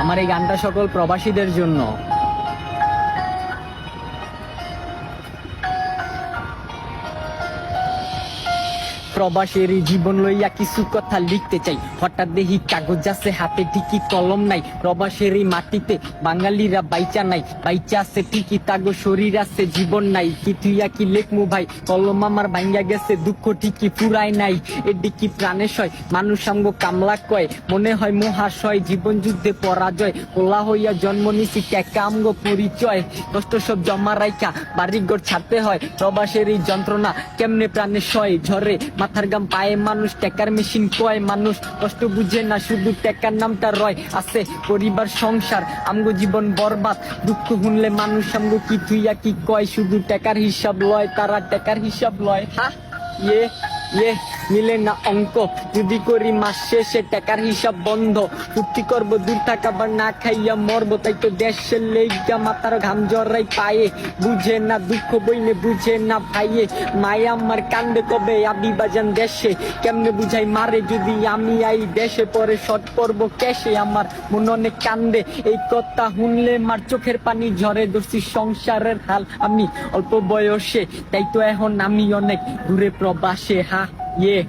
আমার এই গানটা সকল প্রবাসীদের জন্য। প্রবাসের জীবন লইয়া কিছু কথা লিখতে চাই, হঠাৎ দেখি কাগজ আছে হাতে ঠিকই কলম নাই। প্রবাসের মাটিতে বাঙালিরা বাইচা নাই, বাইচা আছে ঠিকই তাগো শরীর আছে জীবন নাই। কি তুইয়া কি লেখমু ভাই, কলম আমার ভাঙ্গা গেছে, দুঃখ ঠিকই ফুরায় নাই। এডি কি প্রাণে সয়, মানুষ আমগো কামলা কয়, মনে হয় মহাশয় জীবন যুদ্ধে পরাজয়। কোলা হইয়া জন্ম নিছি টেকা আমগো পরিচয়, কষ্ট সব জমা রাইখা বাড়িঘর ছাড়তে হয়। প্রবাসের এই যন্ত্রণা কেমনে প্রাণে সয়, ঝরে মাথার গাম পায়ে মানুষ, টেকার মেশিন কয় মানুষ, কষ্ট বুঝে না শুধু টেকার নামটা রয়। আছে পরিবার সংসার আমগো জীবন বরবাদ, দুঃখ শুনলে মানুষ আমগো কি থুইয়া কি কয়, শুধু টেকার হিসাব লয়, তারা টেকার হিসাব লয়। হা ইয়ে মিলে না অঙ্ক, যদি করি মাস শেষে টাকার হিসাব বন্ধ। চুক্তি করবো দূর থাকা বা না খাইয়া মরবো, তাই তো দেশের লেগা মাথার ঘাম জড়াই পায়ে। বুঝে না দুঃখ বইনে বুঝে না ভাইয়ে, মায়া আমার কান্দে কবে আবি বাজান দেশে। কেমনে বুঝাই মারে যদি আমি আই দেশে, পরে শর্ট করবো ক্যাশে। আমার মন অনেক কান্দে এই কথা শুনলে, মার চোখের পানি ঝরে। ধরছি সংসারের হাল আমি অল্প বয়সে, তাই তো এখন আমি অনেক দূরে প্রবাসে। হা ইয়ে